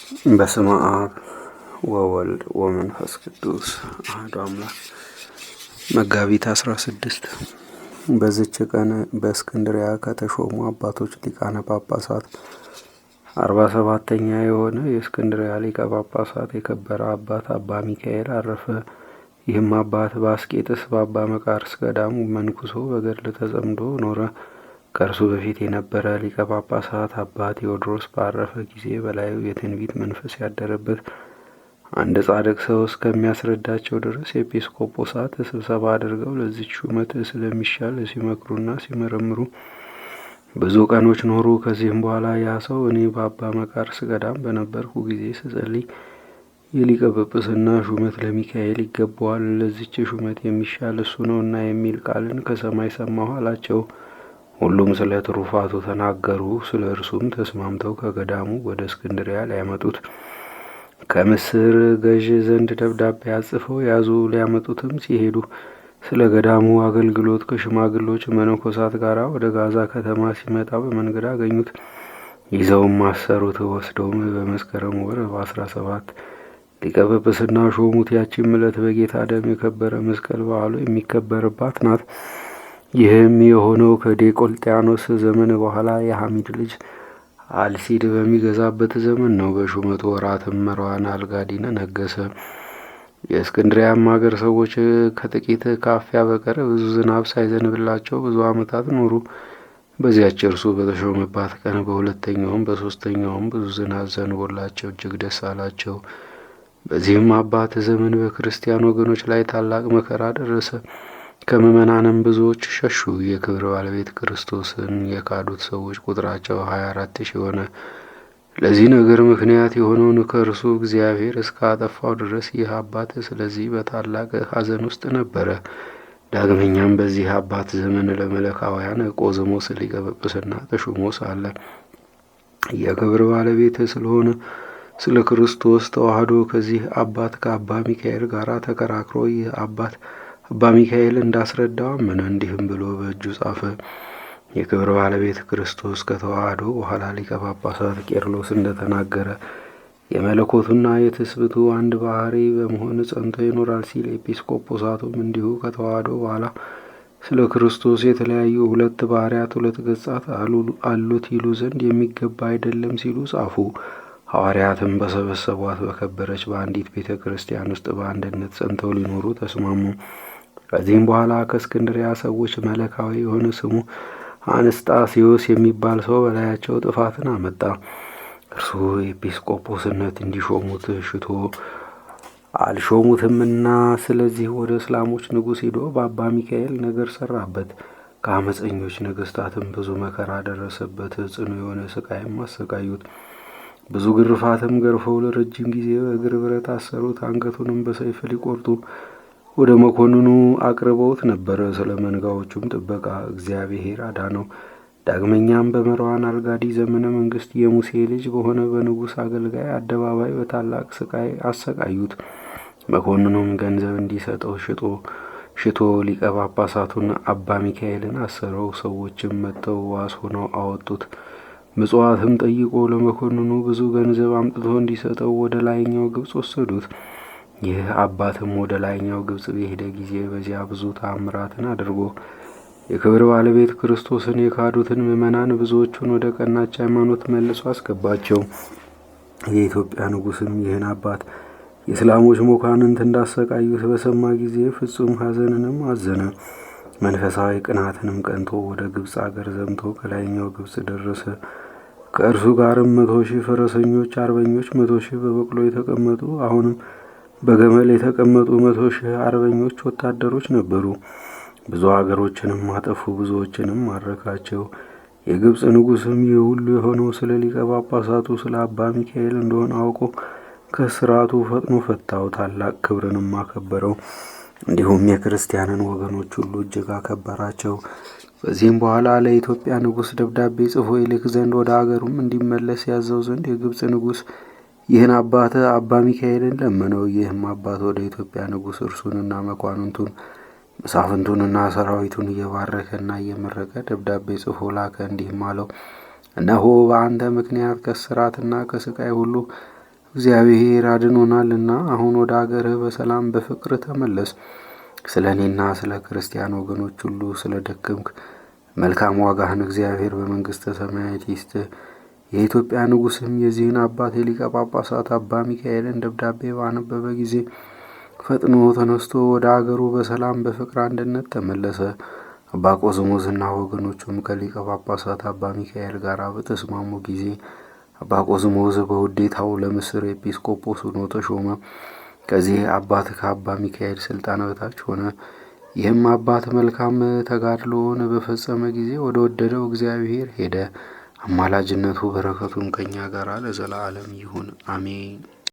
በስመ አብ ወወልድ ወመንፈስ ቅዱስ አሐዱ አምላክ። መጋቢት 16 በዚች ቀን በእስክንድርያ ከተሾሙ አባቶች ሊቃነ ጳጳሳት 47ኛ የሆነ የእስክንድርያ ሊቀ ጳጳሳት የከበረ አባት አባ ሚካኤል አረፈ። ይህም አባት በአስቄጥስ በአባ መቃርስ ገዳም መንኩሶ በገድል ተጸምዶ ኖረ። ከእርሱ በፊት የነበረ ሊቀ ጳጳሳት አባ ቴዎድሮስ ባረፈ ጊዜ በላዩ የትንቢት መንፈስ ያደረበት አንድ ጻድቅ ሰው እስከሚያስረዳቸው ድረስ ኤጲስቆጶሳት ስብሰባ አድርገው ለዚች ሹመት ስለሚሻል ሲመክሩና ሲመረምሩ ብዙ ቀኖች ኖሩ። ከዚህም በኋላ ያ ሰው እኔ በአባ መቃርስ ገዳም በነበርኩ ጊዜ ስጸልይ የሊቀ ጵጵስና ሹመት ለሚካኤል ይገባዋል፣ ለዚች ሹመት የሚሻል እሱ ነውና የሚል ቃልን ከሰማይ ሰማሁ አላቸው። ሁሉም ስለ ትሩፋቱ ተናገሩ። ስለ እርሱም ተስማምተው ከገዳሙ ወደ እስክንድርያ ሊያመጡት ከምስር ገዥ ዘንድ ደብዳቤ አጽፈው ያዙ። ሊያመጡትም ሲሄዱ ስለ ገዳሙ አገልግሎት ከሽማግሎች መነኮሳት ጋር ወደ ጋዛ ከተማ ሲመጣ በመንገድ አገኙት። ይዘውም አሰሩት። ወስደውም በመስከረም ወር በ17 ሊቀ ጵጵስና ሾሙት። ያቺም ዕለት በጌታ ደም የከበረ መስቀል በዓሉ የሚከበርባት ናት። ይህም የሆነው ከዲዮቅልጥያኖስ ዘመን በኋላ የሐሚድ ልጅ አልሲድ በሚገዛበት ዘመን ነው። በሹመቱ ወራትም መርዋን አልጋዲነ ነገሰ። የእስክንድርያም ሀገር ሰዎች ከጥቂት ካፊያ በቀር ብዙ ዝናብ ሳይዘንብላቸው ብዙ ዓመታት ኖሩ። በዚያች እርሱ በተሾመባት ቀን በሁለተኛውም በሦስተኛውም ብዙ ዝናብ ዘንቦላቸው እጅግ ደስ አላቸው። በዚህም አባት ዘመን በክርስቲያን ወገኖች ላይ ታላቅ መከራ ደረሰ። ከምዕመናንም ብዙዎች ሸሹ። የክብር ባለቤት ክርስቶስን የካዱት ሰዎች ቁጥራቸው 24,000 ሆነ። ለዚህ ነገር ምክንያት የሆነውን ከእርሱ እግዚአብሔር እስካጠፋው ድረስ ይህ አባት ስለዚህ በታላቅ ሐዘን ውስጥ ነበረ። ዳግመኛም በዚህ አባት ዘመን ለመለካውያን ቆዝሞስ ሊቀ ጵጵስና ተሾሞ ሳለ የክብር ባለቤት ስለሆነ ስለ ክርስቶስ ተዋህዶ ከዚህ አባት ከአባ ሚካኤል ጋር ተከራክሮ ይህ አባት አባ ሚካኤል እንዳስረዳው አመነ። እንዲህም ብሎ በእጁ ጻፈ። የክብር ባለቤት ክርስቶስ ከተዋህዶ በኋላ ሊቀ ጳጳሳት ቄርሎስ እንደተናገረ የመለኮቱና የትስብእቱ አንድ ባህሪ በመሆን ጸንቶ ይኖራል ሲል፣ ኤጲስቆጶሳቱም እንዲሁ ከተዋህዶ በኋላ ስለ ክርስቶስ የተለያዩ ሁለት ባህርያት ሁለት ገጻት አሉት ይሉ ዘንድ የሚገባ አይደለም ሲሉ ጻፉ። ሐዋርያትም በሰበሰቧት በከበረች በአንዲት ቤተ ክርስቲያን ውስጥ በአንድነት ጸንተው ሊኖሩ ተስማሙ። ከዚህም በኋላ ከእስክንድርያ ሰዎች መለካዊ የሆነ ስሙ አንስጣስዮስ የሚባል ሰው በላያቸው ጥፋትን አመጣ። እርሱ ኤጲስቆጶስነት እንዲሾሙት ሽቶ አልሾሙትምና፣ ስለዚህ ወደ እስላሞች ንጉሥ ሄዶ በአባ ሚካኤል ነገር ሰራበት። ከአመፀኞች ነገስታትም ብዙ መከራ ደረሰበት። ጽኑ የሆነ ስቃይም አሰቃዩት። ብዙ ግርፋትም ገርፈው ለረጅም ጊዜ በእግር ብረት አሰሩት። አንገቱንም በሰይፍ ሊቆርጡ ወደ መኮንኑ አቅርበውት ነበረ። ስለ መንጋዎቹም ጥበቃ እግዚአብሔር አዳነው። ዳግመኛም በመርዋን አልጋዲ ዘመነ መንግስት የሙሴ ልጅ በሆነ በንጉሥ አገልጋይ አደባባይ በታላቅ ስቃይ አሰቃዩት። መኮንኑም ገንዘብ እንዲሰጠው ሽቶ ሊቀ ጳጳሳቱን አባ ሚካኤልን አሰረው። ሰዎችም መጥተው ዋስ ሆነው አወጡት። ምጽዋትም ጠይቆ ለመኮንኑ ብዙ ገንዘብ አምጥቶ እንዲሰጠው ወደ ላይኛው ግብጽ ወሰዱት። ይህ አባትም ወደ ላይኛው ግብጽ በሄደ ጊዜ በዚያ ብዙ ተአምራትን አድርጎ የክብር ባለቤት ክርስቶስን የካዱትን ምዕመናን ብዙዎቹን ወደ ቀናች ሃይማኖት መልሶ አስገባቸው። የኢትዮጵያ ንጉሥም ይህን አባት የእስላሞች መኳንንት እንዳሰቃዩት በሰማ ጊዜ ፍጹም ሐዘንንም አዘነ። መንፈሳዊ ቅናትንም ቀንቶ ወደ ግብጽ አገር ዘምቶ ከላይኛው ግብጽ ደረሰ። ከእርሱ ጋርም 100,000 ፈረሰኞች አርበኞች፣ 100,000 በበቅሎ የተቀመጡ አሁንም በገመል የተቀመጡ 100,000 አርበኞች ወታደሮች ነበሩ። ብዙ አገሮችንም አጠፉ፣ ብዙዎችንም ማረካቸው። የግብጽ ንጉሥም ይህ ሁሉ የሆነው ስለ ሊቀ ጳጳሳቱ ስለ አባ ሚካኤል እንደሆነ አውቆ ከስርዓቱ ፈጥኖ ፈታው፣ ታላቅ ክብርንም አከበረው። እንዲሁም የክርስቲያንን ወገኖች ሁሉ እጅግ አከበራቸው። በዚህም በኋላ ለኢትዮጵያ ንጉሥ ደብዳቤ ጽፎ ይልክ ዘንድ ወደ አገሩም እንዲመለስ ያዘው ዘንድ የግብጽ ንጉሥ ይህን አባት አባ ሚካኤልን ለመነው። ይህም አባት ወደ ኢትዮጵያ ንጉሥ እርሱንና መኳንንቱን መሳፍንቱንና ሰራዊቱን እየባረከና እየመረቀ ደብዳቤ ጽፎ ላከ። እንዲህም አለው፣ እነሆ በአንተ ምክንያት ከስራትና ከስቃይ ሁሉ እግዚአብሔር አድኖናልና አሁን ወደ አገርህ በሰላም በፍቅር ተመለስ። ስለ እኔና ስለ ክርስቲያን ወገኖች ሁሉ ስለ ደከምክ መልካም ዋጋህን እግዚአብሔር በመንግሥተ ሰማያት ይስጥህ። የኢትዮጵያ ንጉሥም የዚህን አባት የሊቀ ጳጳሳት አባ ሚካኤልን ደብዳቤ ባነበበ ጊዜ ፈጥኖ ተነስቶ ወደ አገሩ በሰላም በፍቅር አንድነት ተመለሰ። አባ ቆዝሞዝና ወገኖቹም ከሊቀ ጳጳሳት አባ ሚካኤል ጋር በተስማሙ ጊዜ አባ ቆዝሞዝ በውዴታው ለምስር ኤጲስቆጶስ ሆኖ ተሾመ። ከዚህ አባት ከአባ ሚካኤል ስልጣን በታች ሆነ። ይህም አባት መልካም ተጋድሎውን በፈጸመ ጊዜ ወደ ወደደው እግዚአብሔር ሄደ። አማላጅነቱ በረከቱም ከኛ ጋር ለዘላለም ይሁን አሜን።